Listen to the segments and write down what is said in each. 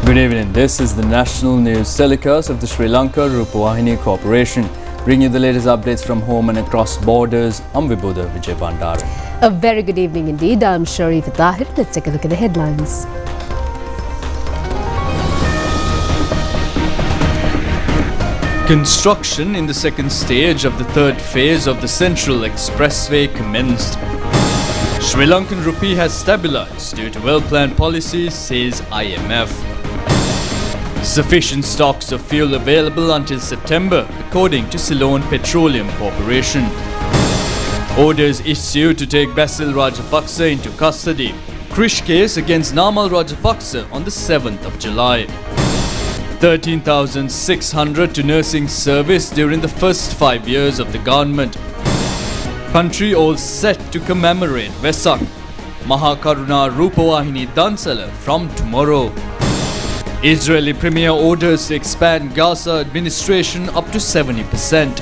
Good evening. This is the national news telecast of the Sri Lanka Rupavahini Corporation. Bring you the latest updates from home and across borders. I'm Vibhuda Vijay Bandara. A very good evening indeed. I'm Sharif Tahir. Let's take a look at the headlines. Construction in the second stage of the third phase of the Central Expressway commenced. Sri Lankan rupee has stabilized due to well-planned policies, says IMF. Sufficient stocks of fuel available until September, according to Ceylon Petroleum Corporation. Orders issued to take Basil Rajapaksa into custody. Krish case against Namal Rajapaksa on the 7th of July. 13,600 to nursing service during the first 5 years of the government. Country all set to commemorate Vesak. ChannelEye Rupavahini Dansala from tomorrow. Israeli premier orders to expand Gaza administration up to 70%.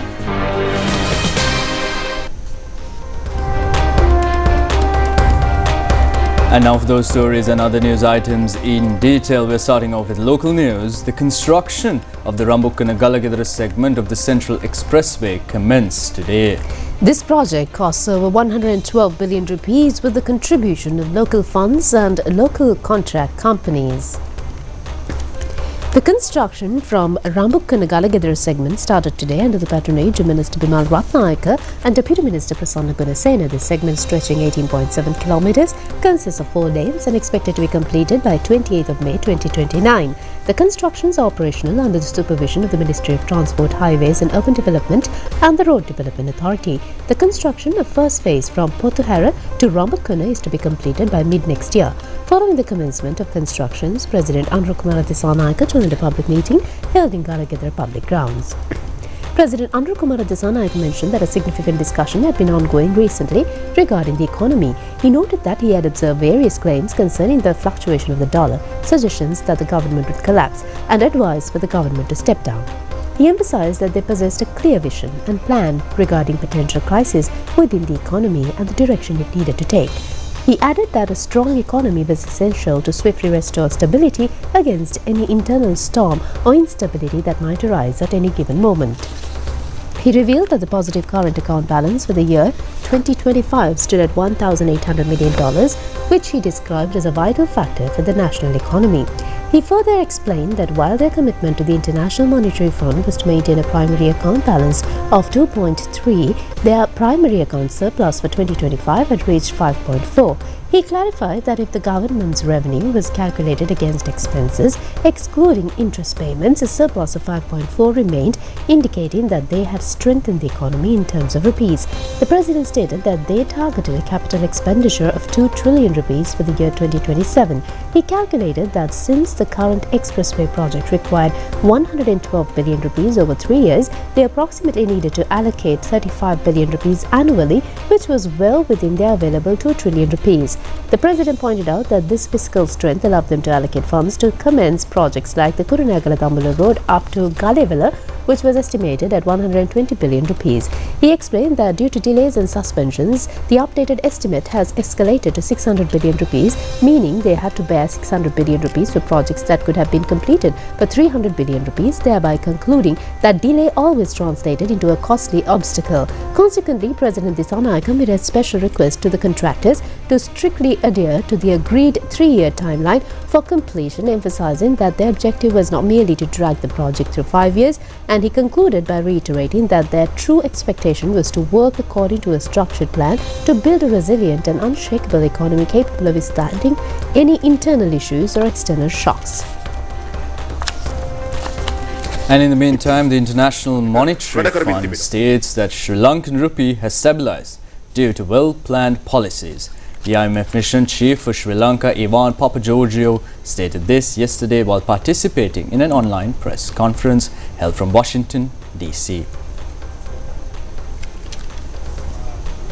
And now for those stories and other news items in detail, we're starting off with local news. The construction of the Rambukkana-Galagidara segment of the Central Expressway commenced today. This project costs over 112 billion rupees with the contribution of local funds and local contract companies. The construction from Rambukkana-Galagidara segment started today under the patronage of Minister Bimal Ratnayaka and Deputy Minister Prasanna Gunasena. This segment, stretching 18.7 kilometers, consists of 4 lanes and expected to be completed by 28th of May 2029. The constructions are operational under the supervision of the Ministry of Transport, Highways and Urban Development and the Road Development Authority. The construction of first phase from Pothuhara to Rambukkana is to be completed by mid-next year. Following the commencement of constructions, President Anrukumara Dissanayake joined a public meeting held in Galagidara public grounds. President Anrukumara Dissanayake mentioned that a significant discussion had been ongoing recently regarding the economy. He noted that he had observed various claims concerning the fluctuation of the dollar, suggestions that the government would collapse, and advice for the government to step down. He emphasized that they possessed a clear vision and plan regarding potential crisis within the economy and the direction it needed to take. He added that a strong economy was essential to swiftly restore stability against any internal storm or instability that might arise at any given moment. He revealed that the positive current account balance for the year 2025 stood at $1,800 million, which he described as a vital factor for the national economy. He further explained that while their commitment to the International Monetary Fund was to maintain a primary account balance of 2.3, their primary account surplus for 2025 had reached 5.4. He clarified that if the government's revenue was calculated against expenses, excluding interest payments, a surplus of 5.4 remained, indicating that they had strengthened the economy in terms of rupees. The president stated that they targeted a capital expenditure of 2 trillion rupees for the year 2027. He calculated that since the current expressway project required 112 billion rupees over 3 years, they approximately needed to allocate 35 billion rupees annually, which was well within their available 2 trillion rupees. The president pointed out that this fiscal strength allowed them to allocate funds to commence projects like the Kurunegala-Dambulla Road up to Galevela, which was estimated at 120 billion rupees. He explained that due to delays and suspensions, the updated estimate has escalated to 600 billion rupees, meaning they had to bear 600 billion rupees for projects that could have been completed for 300 billion rupees, thereby concluding that delay always translated into a costly obstacle. Consequently, President Dissanayake made a special request to the contractors to strictly adhere to the agreed 3-year timeline for completion, emphasizing that their objective was not merely to drag the project through 5 years, and he concluded by reiterating that their true expectation was to work according to a structured plan to build a resilient and unshakable economy capable of withstanding any internal issues or external shocks. And in the meantime, the International Monetary Fund states that Sri Lankan rupee has stabilized due to well-planned policies. The IMF mission chief for Sri Lanka, Ivan Papageorgiou, stated this yesterday while participating in an online press conference held from Washington, D.C.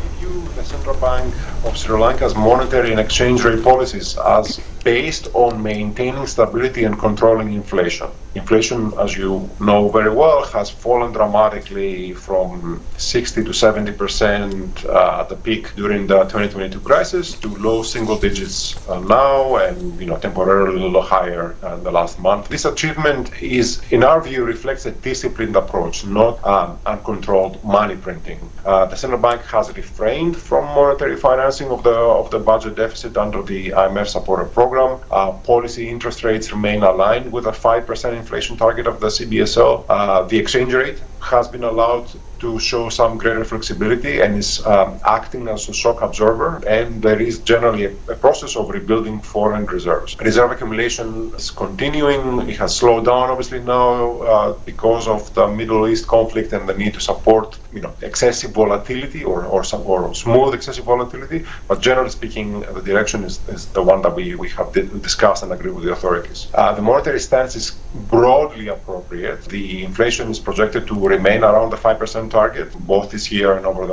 We view the Central Bank of Sri Lanka's monetary and exchange rate policies as based on maintaining stability and controlling inflation. Inflation, as you know very well, has fallen dramatically from 60 to 70% at the peak during the 2022 crisis to low single digits now, and temporarily a little higher in the last month. This achievement is, in our view, reflects a disciplined approach, not uncontrolled money printing. The central bank has refrained from monetary financing of the budget deficit under the IMF supporter program. Policy interest rates remain aligned with a 5% inflation target of the CBSL. The exchange rate has been allowed to show some greater flexibility and is acting as a shock absorber, and there is generally a process of rebuilding foreign reserves. Reserve accumulation is continuing. It has slowed down obviously now because of the Middle East conflict and the need to support excessive volatility or smooth excessive volatility, but generally speaking the direction is the one that we have discussed and agreed with the authorities. The monetary stance is broadly appropriate. The inflation is projected to remain around the 5% target both this year and over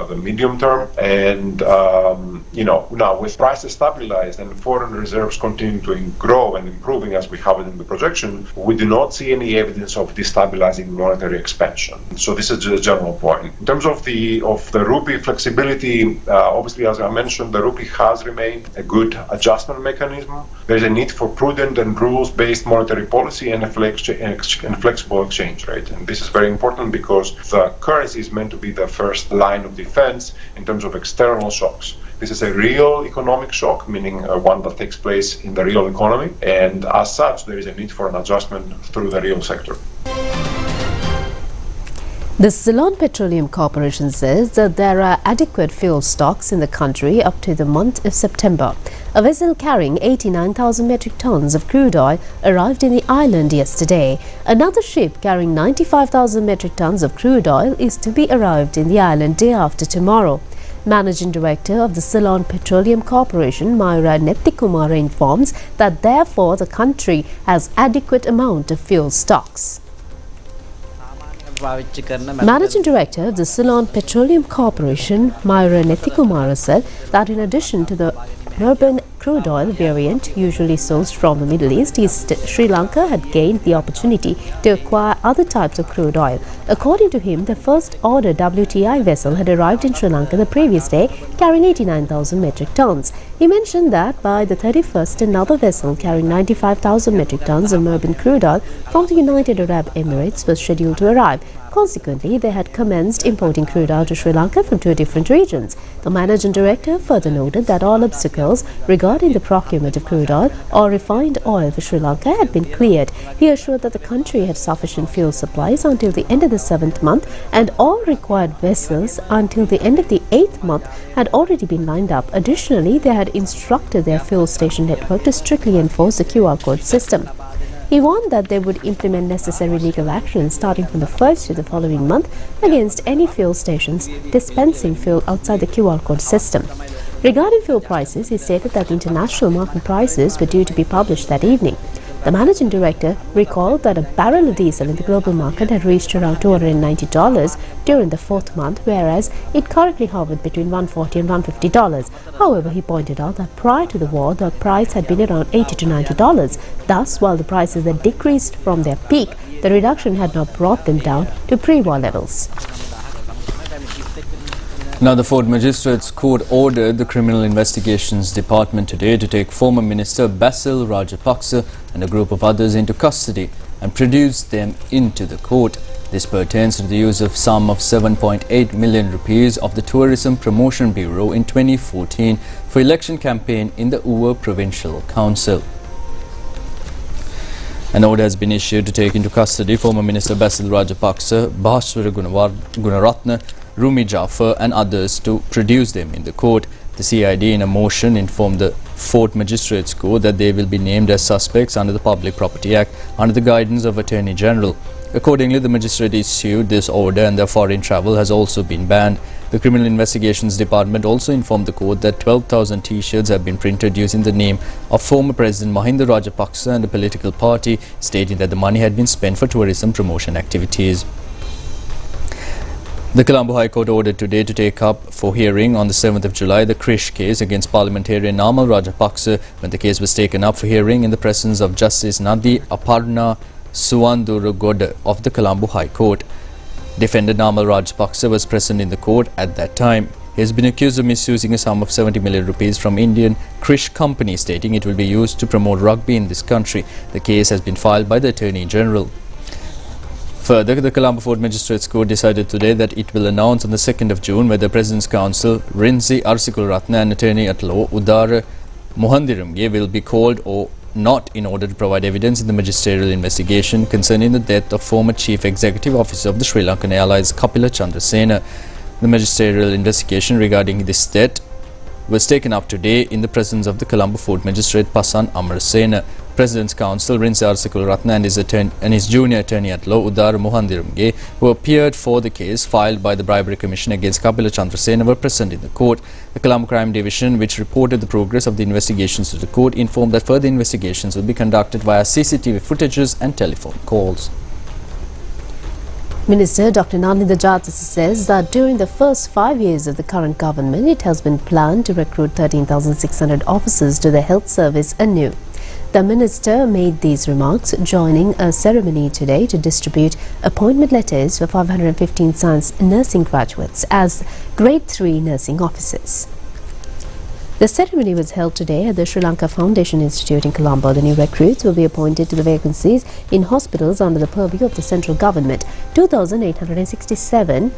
the medium term, and now with prices stabilized and foreign reserves continuing to grow and improving as we have it in the projection, we do not see any evidence of destabilizing monetary expansion. So this is a general point. In terms of the rupee flexibility, obviously as I mentioned, the rupee has remained a good adjustment mechanism. There is a need for prudent and rules-based monetary policy and a flexible exchange rate, and this is very important because the currency is meant to be the first line of defense in terms of external shocks. This is a real economic shock, meaning one that takes place in the real economy, and as such there is a need for an adjustment through the real sector. The Ceylon Petroleum Corporation says that there are adequate fuel stocks in the country up to the month of September. A vessel carrying 89,000 metric tons of crude oil arrived in the island yesterday. Another ship carrying 95,000 metric tons of crude oil is to be arrived in the island day after tomorrow. Managing Director of the Ceylon Petroleum Corporation, Mayura Nethikumara, informs that therefore the country has adequate amount of fuel stocks. Managing Director of the Ceylon Petroleum Corporation, Mayura Nethikumara, said that in addition to the Murban crude oil variant usually sourced from the Middle East, Sri Lanka had gained the opportunity to acquire other types of crude oil. According to him, the first order WTI vessel had arrived in Sri Lanka the previous day carrying 89,000 metric tons. He mentioned that by the 31st, another vessel carrying 95,000 metric tons of Murban crude oil from the United Arab Emirates was scheduled to arrive. Consequently, they had commenced importing crude oil to Sri Lanka from two different regions. The Managing Director further noted that all obstacles regarding the procurement of crude oil or refined oil for Sri Lanka had been cleared. He assured that the country had sufficient fuel supplies until the end of the 7th month, and all required vessels until the end of the 8th month had already been lined up. Additionally, they had instructed their fuel station network to strictly enforce the QR code system. He warned that they would implement necessary legal action starting from the 1st of the following month against any fuel stations dispensing fuel outside the QR code system. Regarding fuel prices, he stated that the international market prices were due to be published that evening. The Managing Director recalled that a barrel of diesel in the global market had reached around $290 during the 4th month, whereas it currently hovered between $140 and $150. However, he pointed out that prior to the war, the price had been around $80 to $90. Thus, while the prices had decreased from their peak, the reduction had not brought them down to pre-war levels. Now, the Fort Magistrates Court ordered the Criminal Investigations Department today to take former Minister Basil Rajapaksa and a group of others into custody and produce them into the court. This pertains to the use of sum of 7.8 million rupees of the Tourism Promotion Bureau in 2014 for election campaign in the Uva Provincial Council. An order has been issued to take into custody former Minister Basil Rajapaksa, Bhaswara Gunaratna, Rumi Jaffer and others to produce them in the court. The CID in a motion informed the Fort Magistrates Court that they will be named as suspects under the Public Property Act under the guidance of Attorney General. Accordingly, the magistrate issued this order and their foreign travel has also been banned. The Criminal Investigations Department also informed the court that 12,000 T-shirts have been printed using the name of former President Mahinda Rajapaksa and a political party, stating that the money had been spent for tourism promotion activities. The Colombo High Court ordered today to take up for hearing on the 7th of July the Krish case against parliamentarian Namal Rajapaksa when the case was taken up for hearing in the presence of Justice Nadi Aparna Suwandurugoda of the Colombo High Court. Defendant Namal Rajapaksa was present in the court at that time. He has been accused of misusing a sum of 70 million rupees from Indian Krish company, stating it will be used to promote rugby in this country. The case has been filed by the Attorney General. Further, the Colombo Fort Magistrates Court decided today that it will announce on the 2nd of June whether President's Counsel Rinzi Arsikul-Ratna and Attorney at Law Udara Mohandiramge will be called or not in order to provide evidence in the magisterial investigation concerning the death of former Chief Executive Officer of the Sri Lankan Airlines Kapila Chandrasena. The magisterial investigation regarding this death was taken up today in the presence of the Colombo Fort Magistrate Pasan Amarasena. President's Counsel Rinzi Arsikul-Ratna and his junior attorney at law Udara Mohandiramge, who appeared for the case filed by the Bribery Commission against Kapila Chandrasena, were present in the court. The Colombo Crime Division, which reported the progress of the investigations to the court, informed that further investigations will be conducted via CCTV footages and telephone calls. Minister Dr. Nalinda Jatha says that during the first 5 years of the current government, it has been planned to recruit 13,600 officers to the health service anew. The minister made these remarks joining a ceremony today to distribute appointment letters for 515 science nursing graduates as Grade 3 nursing officers. The ceremony was held today at the Sri Lanka Foundation Institute in Colombo. The new recruits will be appointed to the vacancies in hospitals under the purview of the central government. 2,867.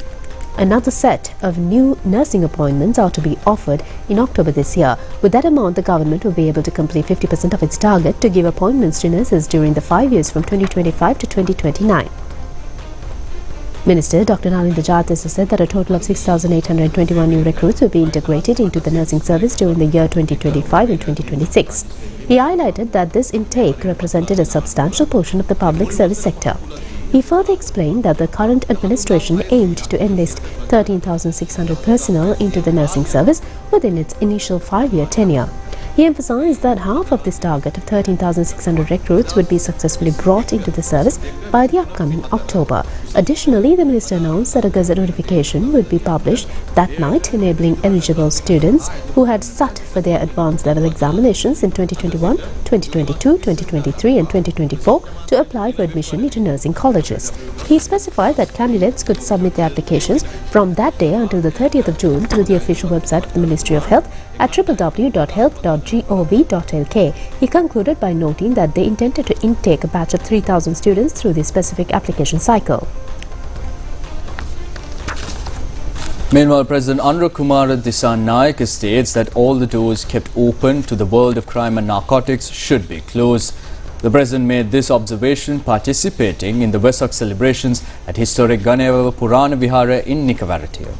Another set of new nursing appointments are to be offered in October this year. With that amount, the government will be able to complete 50% of its target to give appointments to nurses during the 5 years from 2025 to 2029. Minister Dr. Nalinda Jatha said that a total of 6,821 new recruits will be integrated into the nursing service during the year 2025 and 2026. He highlighted that this intake represented a substantial portion of the public service sector. He further explained that the current administration aimed to enlist 13,600 personnel into the nursing service within its initial 5-year tenure. He emphasized that half of this target of 13,600 recruits would be successfully brought into the service by the upcoming October. Additionally, the minister announced that a gazette notification would be published that night, enabling eligible students who had sat for their advanced level examinations in 2021, 2022, 2023 and 2024 to apply for admission into nursing colleges. He specified that candidates could submit their applications from that day until the 30th of June through the official website of the Ministry of Health at www.health.gov.lk. He concluded by noting that they intended to intake a batch of 3,000 students through this specific application cycle. Meanwhile, President Anura Kumara Dissanayake states that all the doors kept open to the world of crime and narcotics should be closed. The President made this observation participating in the Vesak celebrations at historic Ganeva Purana Vihara in Nikavarathiya.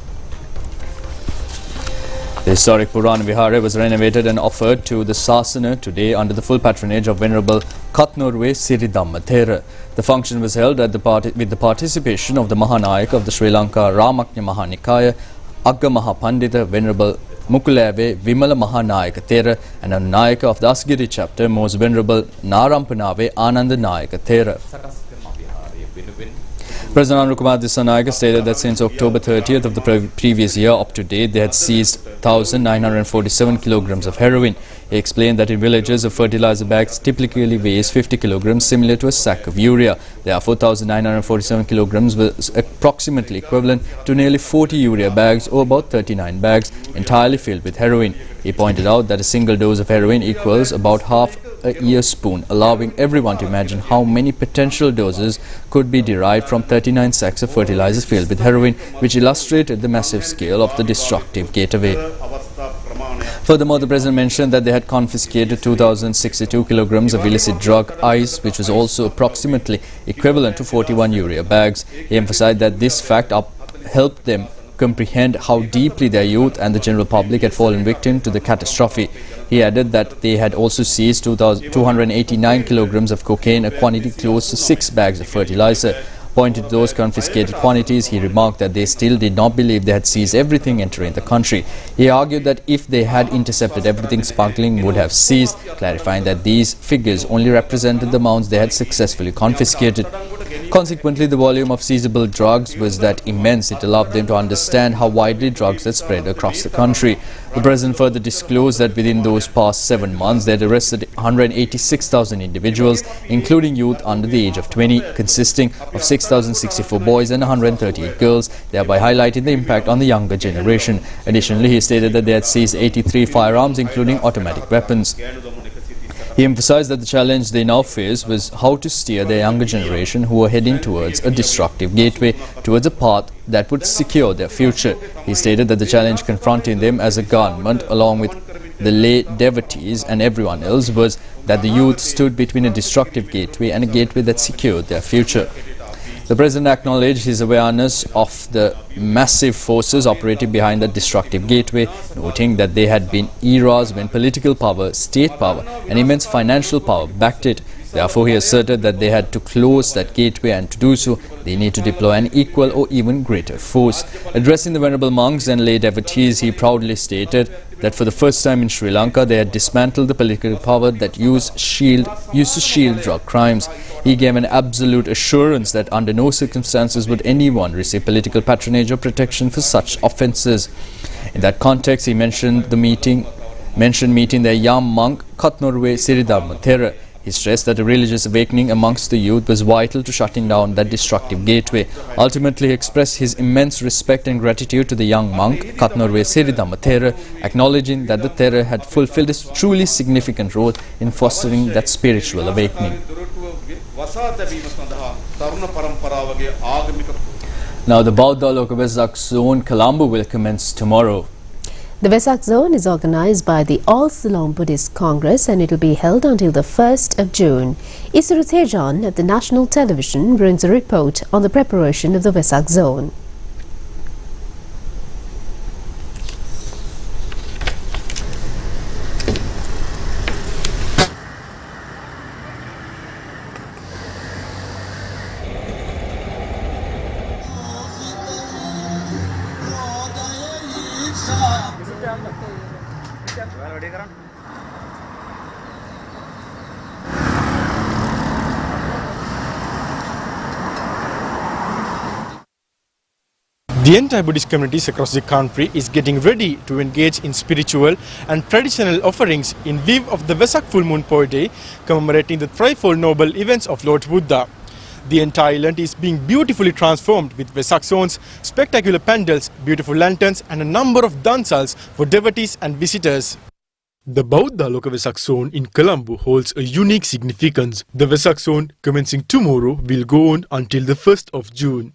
The historic Purana Vihara was renovated and offered to the Sasana today under the full patronage of Venerable Katnorwe Siridhamma Thera. The function was held at with the participation of the Mahanayaka of the Sri Lanka Ramaknya Mahanikaya, Agga Mahapandita Venerable Mukulave Vimala Mahanayaka Thera, and a Nayaka of the Asgiri chapter, Most Venerable Narampanave Ananda Nayaka Thera. President Anura Kumara Dissanayake stated that since October 30th of the previous year up to date, they had seized 1,947 kilograms of heroin. He explained that in villages, a fertilizer bag typically weighs 50 kilograms, similar to a sack of urea. Therefore, 1,947 kilograms was approximately equivalent to nearly 40 urea bags, or about 39 bags, entirely filled with heroin. He pointed out that a single dose of heroin equals about half a ear spoon, allowing everyone to imagine how many potential doses could be derived from 39 sacks of fertilizers filled with heroin, which illustrated the massive scale of the destructive gateway. Furthermore, the President mentioned that they had confiscated 2,062 kilograms of illicit drug ice, which was also approximately equivalent to 41 urea bags. He emphasized that this fact helped them comprehend how deeply their youth and the general public had fallen victim to the catastrophe. He added that they had also seized 289 kilograms of cocaine, a quantity close to 6 bags of fertilizer. Pointing to those confiscated quantities, he remarked that they still did not believe they had seized everything entering the country. He argued that if they had intercepted everything, smuggling would have ceased, clarifying that these figures only represented the amounts they had successfully confiscated. Consequently, the volume of seizable drugs was that immense it allowed them to understand how widely drugs had spread across the country. The President further disclosed that within those past 7 months, they had arrested 186,000 individuals, including youth under the age of 20, consisting of 6,064 boys and 138 girls, thereby highlighting the impact on the younger generation. Additionally, he stated that they had seized 83 firearms, including automatic weapons. He emphasized that the challenge they now face was how to steer their younger generation who were heading towards a destructive gateway towards a path that would secure their future. He stated that the challenge confronting them as a government, along with the lay devotees and everyone else, was that the youth stood between a destructive gateway and a gateway that secured their future. The President acknowledged his awareness of the massive forces operating behind that destructive gateway, noting that there had been eras when political power, state power and immense financial power backed it. Therefore, he asserted that they had to close that gateway, and to do so, they need to deploy an equal or even greater force. Addressing the venerable monks and lay devotees, he proudly stated that for the first time in Sri Lanka, they had dismantled the political power that used to shield drug crimes. He gave an absolute assurance that under no circumstances would anyone receive political patronage or protection for such offences. In that context, he mentioned meeting their young monk Katnorwe Siridharma Thera. He stressed that a religious awakening amongst the youth was vital to shutting down that destructive gateway. Ultimately, he expressed his immense respect and gratitude to the young monk, Katnorwe Siridhamma Thera, acknowledging that the Thera had fulfilled a truly significant role in fostering that spiritual awakening. Now, the Bauddha Lokavesak Zone Colombo will commence tomorrow. The Vesak Zone is organized by the All Ceylon Buddhist Congress and it will be held until the 1st of June. Isuru Tejan at the National Television brings a report on the preparation of the Vesak Zone. The entire Buddhist communities across the country is getting ready to engage in spiritual and traditional offerings in view of the Vesak full moon Poy Day, commemorating the threefold noble events of Lord Buddha. The entire island is being beautifully transformed with Vesak zones, spectacular pandals, beautiful lanterns and a number of dansals for devotees and visitors. The Bauddha Lokavesak Zone in Colombo holds a unique significance. The Vesak Zone, commencing tomorrow, will go on until the 1st of June.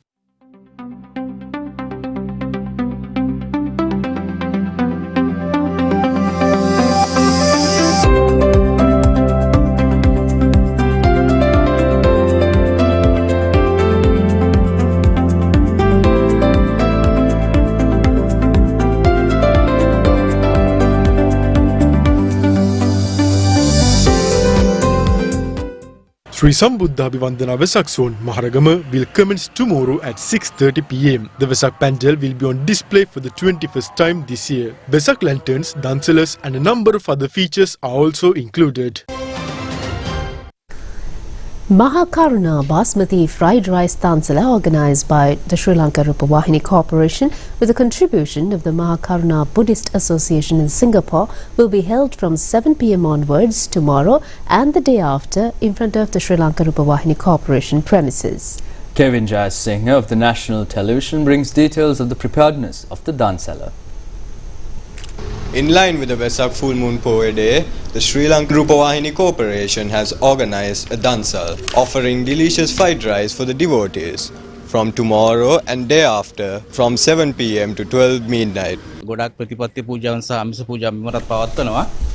Sri Sambuddha Abhivandana Vesak Zone Maharagama will commence tomorrow at 6:30 p.m. The Vesak Pandal will be on display for the 21st time this year. Vesak lanterns, dansalas and a number of other features are also included. Mahakaruna Basmati Fried Rice Tansala, organised by the Sri Lanka Rupavahini Corporation with the contribution of the Mahakaruna Buddhist Association in Singapore, will be held from 7 p.m. onwards tomorrow and the day after in front of the Sri Lanka Rupavahini Corporation premises. Kevin Jai Singh of the National Television brings details of the preparedness of the dansala. In line with the Vesak Full Moon Poy Day, the Sri Lanka Rupavahini Corporation has organized a dansal offering delicious fried rice for the devotees from tomorrow and day after from 7 p.m. to 12 midnight.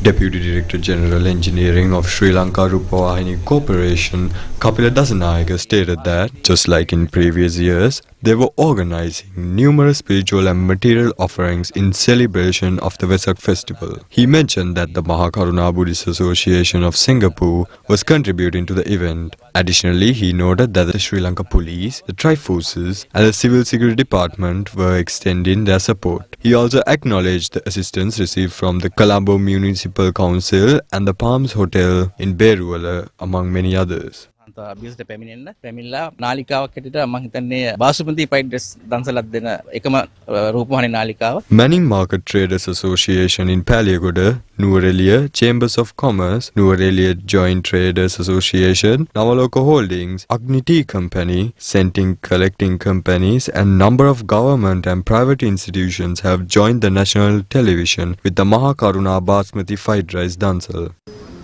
Deputy Director General Engineering of Sri Lanka Rupavahini Corporation, Kapila Dasanayake, stated that, just like in previous years, they were organizing numerous spiritual and material offerings in celebration of the Vesak festival. He mentioned that the Mahakaruna Buddhist Association of Singapore was contributing to the event. Additionally, he noted that the Sri Lanka Police, the Tri-Forces and the Civil Security Department were extending their support. He also acknowledged the assistance received from the Colombo Municipal Council and the Palms Hotel in Beruwala, among many others. අභියසට පැමිණෙන්න පැමිණලා නාලිකාවක් හැටියට මම හිතන්නේ බාසුමති fried rice දන්සලක් දෙන එකම රූපවාහිනී නාලිකාව. Manning Market Traders Association in Paliagoda, Nuwareliya, Chambers of Commerce, Nuwareliya Joint Traders Association, Navaloka Holdings, Agni Tea Company, Senting Collecting Companies and number of government and private institutions have joined the national television with the Mahakaruna Basmati Fried Rice Dansal.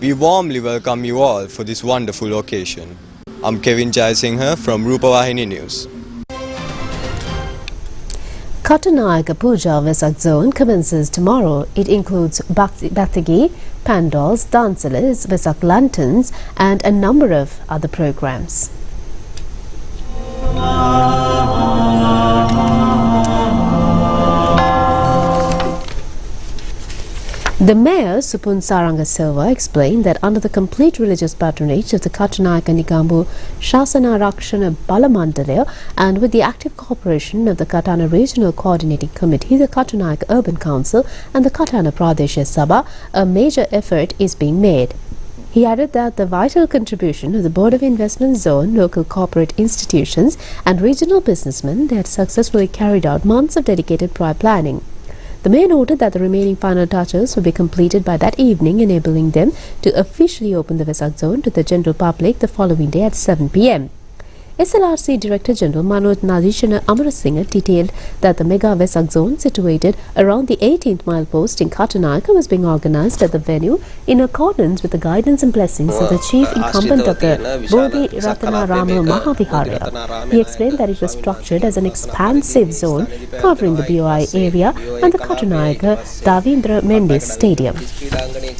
We warmly welcome you all for this wonderful occasion. I'm Kevin Jaisinghe from Rupavahini News. Katanayaka Puja Vesak Zone commences tomorrow. It includes Batagi, pandals, dansalas, Vesak lanterns and a number of other programs. The mayor, Supun Saranga Silva, explained that under the complete religious patronage of the Katanayaka Nigambu Shasana Rakshana Balamandalaya and with the active cooperation of the Katana Regional Coordinating Committee, the Katanayaka Urban Council and the Katana Pradesh Sabha, a major effort is being made. He added that the vital contribution of the Board of Investment Zone, local corporate institutions and regional businessmen that successfully carried out months of dedicated prior planning. The mayor noted that the remaining final touches will be completed by that evening, enabling them to officially open the Vesak Zone to the general public the following day at 7 p.m. SLRC Director General Manoj Nadishana Amarasinghe detailed that the mega Vesak Zone situated around the 18th mile post in Katanayaka was being organized at the venue in accordance with the guidance and blessings of the chief incumbent of the Bodhi Ratanarama Mahaviharya. He explained that it was structured as an expansive zone covering the BOI area and the Katanayaka Davindra Mendes Stadium.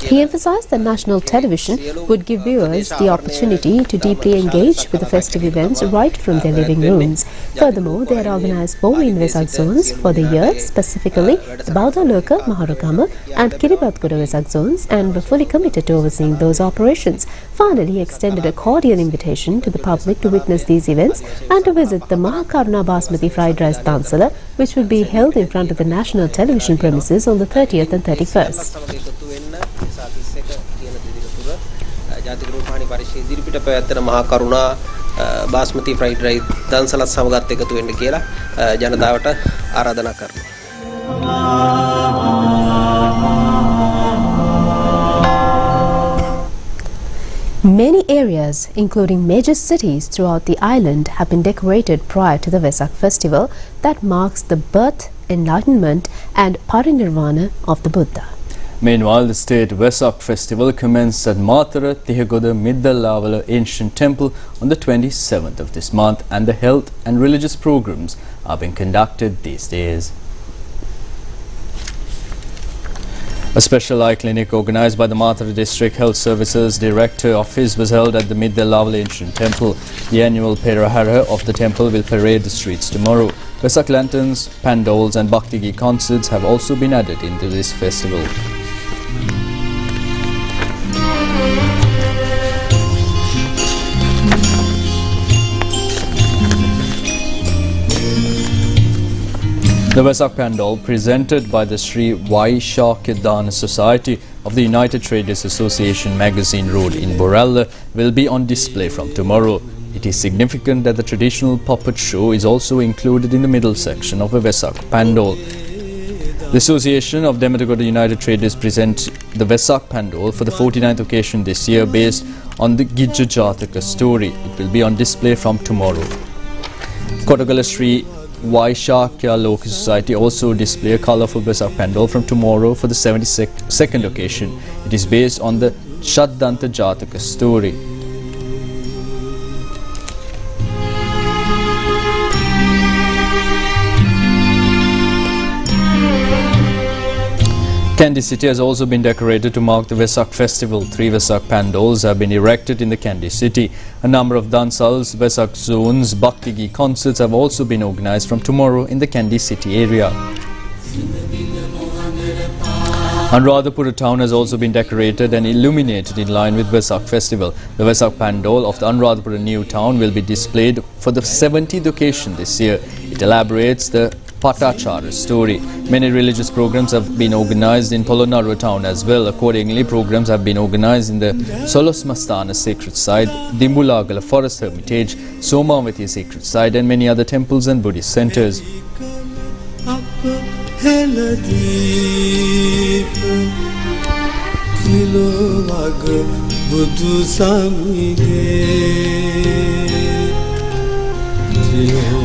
He emphasized that national television would give viewers the opportunity to deeply engage with the festive events right from their living rooms. Furthermore, they had organized 4 Vesak zones for the year, specifically the Baudaloka, Maharagama and Kiribatkuda Vesak zones, and were fully committed to overseeing those operations. Finally, he extended a cordial invitation to the public to witness these events and to visit the Mahakaruna Basmati Fried Rice Dansala, which will be held in front of the national television premises on the 30th and 31st. Basmati fried rice dansala සමගත් එකතු වෙන්න කියලා ජනතාවට ආරාධනා කරනවා. Many areas, including major cities throughout the island, have been decorated prior to the Vesak festival that marks the birth, enlightenment and parinirvana of the Buddha. Meanwhile, the state Vesak festival commenced at Matara Tihagoda Middalavala Ancient Temple on the 27th of this month, and the health and religious programs are being conducted these days. A special eye clinic organized by the Matara District Health Services Director Office was held at the Middalavala Ancient Temple. The annual Perahara of the temple will parade the streets tomorrow. Vesak lanterns, pandals and Bhakti concerts have also been added into this festival. The Vesak Pandal, presented by the Sri Vaishakya Society of the United Traders Association Magazine Road in Borella, will be on display from tomorrow. It is significant that the traditional puppet show is also included in the middle section of a Vesak Pandal. The Association of Dematagoda United Traders present the Vesak Pandal for the 49th occasion this year based on the Gijja Jataka story. It will be on display from tomorrow. Kotagala Sri Vaishakya Loka Society also display a colourful Vesak Pandal from tomorrow for the 72nd occasion. It is based on the Shaddanta Jataka story. Kandy City has also been decorated to mark the Vesak festival. 3 Vesak pandals have been erected in the Kandy City. A number of dansals, Vesak zones, Bhakti concerts have also been organized from tomorrow in the Kandy City area. Anuradhapura town has also been decorated and illuminated in line with Vesak festival. The Vesak pandal of the Anuradhapura new town will be displayed for the 70th occasion this year. It elaborates the Patachara story. Many religious programs have been organized in Polonnaruwa town as well. Accordingly, programs have been organized in the Solosmasthana sacred site, Dimbulagala Forest Hermitage, Somavati sacred site and many other temples and Buddhist centers.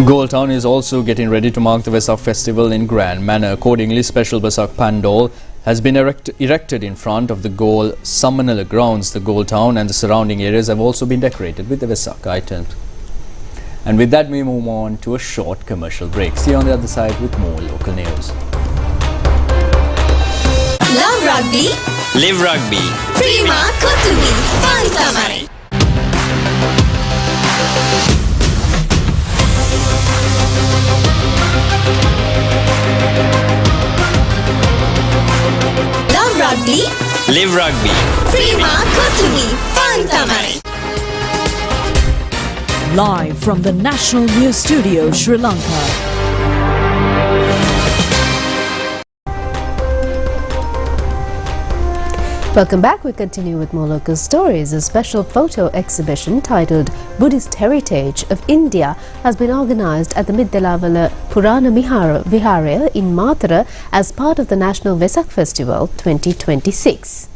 Gold Town is also getting ready to mark the Vesak festival in grand manner. Accordingly, special Vesak pandal has been erected in front of the Gol Sammanala grounds. The Gold Town and the surrounding areas have also been decorated with the Vesak items. And with that, we move on to a short commercial break. See you on the other side with more local news. Love rugby. Live rugby. Prima Kotumi. Fantamari. Love rugby. Live rugby. Prima Kotumi. Fantamari. Live from the National News Studio, Sri Lanka. Welcome back. We continue with more local stories. A special photo exhibition titled Buddhist Heritage of India has been organized at the Middelavala Purana Viharaya in Mathura as part of the National Vesak Festival 2026.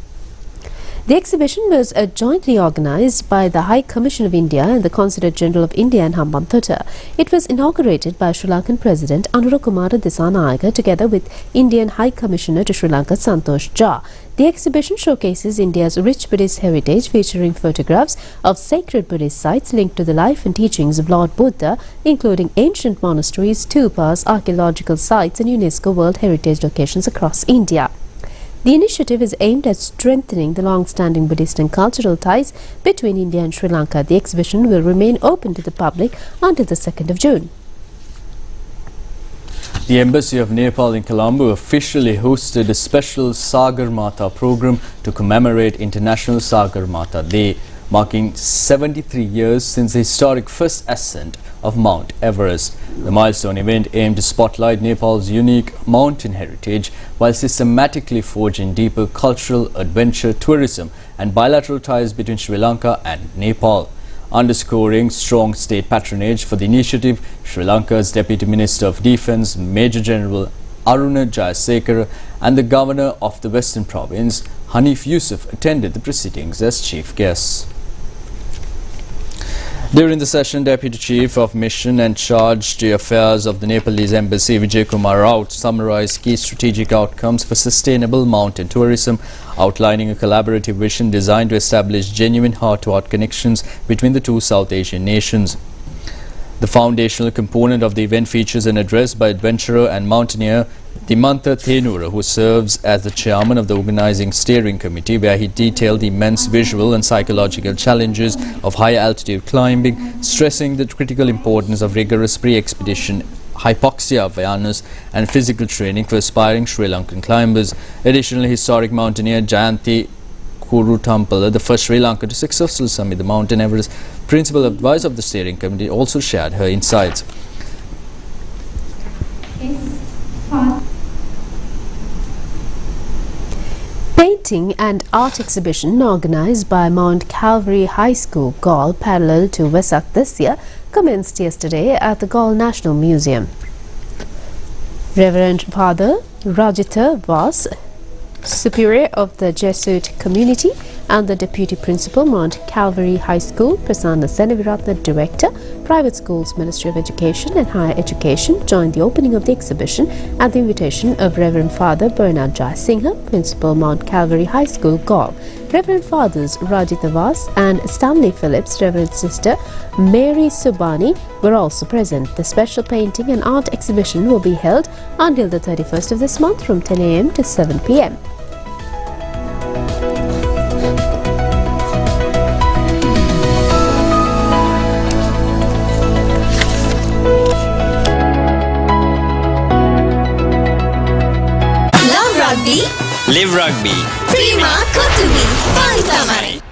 The exhibition was jointly organized by the High Commission of India and the Consulate General of India in Hambantota. It was inaugurated by Sri Lankan President Anurukumara Dissanayake together with Indian High Commissioner to Sri Lanka Santosh Jha. The exhibition showcases India's rich Buddhist heritage, featuring photographs of sacred Buddhist sites linked to the life and teachings of Lord Buddha, including ancient monasteries, stupas, archaeological sites and UNESCO World Heritage locations across India. The initiative is aimed at strengthening the long-standing Buddhist and cultural ties between India and Sri Lanka. The exhibition will remain open to the public until the 2nd of June. The Embassy of Nepal in Colombo officially hosted a special Sagarmatha program to commemorate International Sagarmatha Day, marking 73 years since the historic first ascent of Mount Everest. The milestone event aimed to spotlight Nepal's unique mountain heritage while systematically forging deeper cultural, adventure, tourism and bilateral ties between Sri Lanka and Nepal. Underscoring strong state patronage for the initiative, Sri Lanka's Deputy Minister of Defence, Major General Aruna Jayasekara, and the Governor of the Western Province, Hanif Yusuf, attended the proceedings as chief guests. During the session, Deputy Chief of Mission and Chargé d'Affaires of the Nepalese Embassy, Vijay Kumar Raut, summarized key strategic outcomes for sustainable mountain tourism, outlining a collaborative vision designed to establish genuine heart-to-heart connections between the two South Asian nations. The foundational component of the event features an address by adventurer and mountaineer Dimantha Thenura, who serves as the chairman of the organizing steering committee, where he detailed the immense visual and psychological challenges of high-altitude climbing, stressing the critical importance of rigorous pre-expedition hypoxia awareness and physical training for aspiring Sri Lankan climbers. Additionally, historic mountaineer Jayanti Kurutampala, the first Sri Lankan to successfully summit the Mount Everest, principal advisor of the steering committee, also shared her insights. Painting and art exhibition organized by Mount Calvary High School, Galle, parallel to Vesak this year, commenced yesterday at the Galle National Museum. Reverend Father Rajitha Vas, Superior of the Jesuit Community, and the Deputy Principal, Mount Calvary High School, Prasanna Senaviratna, Director, Private Schools, Ministry of Education and Higher Education, joined the opening of the exhibition at the invitation of Reverend Father Bernard Jai Singha, Principal, Mount Calvary High School, Galle. Reverend Fathers Rajitha Vas and Stanley Phillips, Reverend Sister Mary Subani were also present. The special painting and art exhibition will be held until the 31st of this month from 10 a.m. to 7 p.m. Live rugby. Prima Kotumi. Fantamari.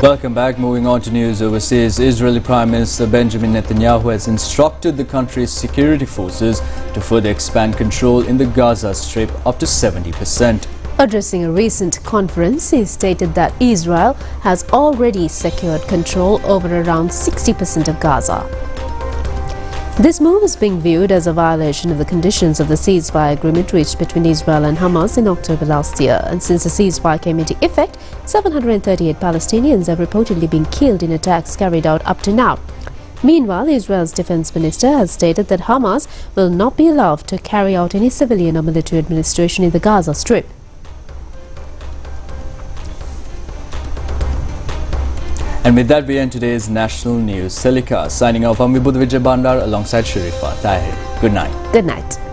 Welcome back. Moving on to news overseas, Israeli Prime Minister Benjamin Netanyahu has instructed the country's security forces to further expand control in the Gaza Strip up to 70%. Addressing a recent conference, he stated that Israel has already secured control over around 60% of Gaza. This move is being viewed as a violation of the conditions of the ceasefire agreement reached between Israel and Hamas in October last year. And since the ceasefire came into effect, 738 Palestinians have reportedly been killed in attacks carried out up to now. Meanwhile, Israel's defense minister has stated that Hamas will not be allowed to carry out any civilian or military administration in the Gaza Strip. And with that, we end today's national news telecast. Signing off, I'm Vibhuda Vijay Bandar alongside Sharifa Tahir. Good night. Good night.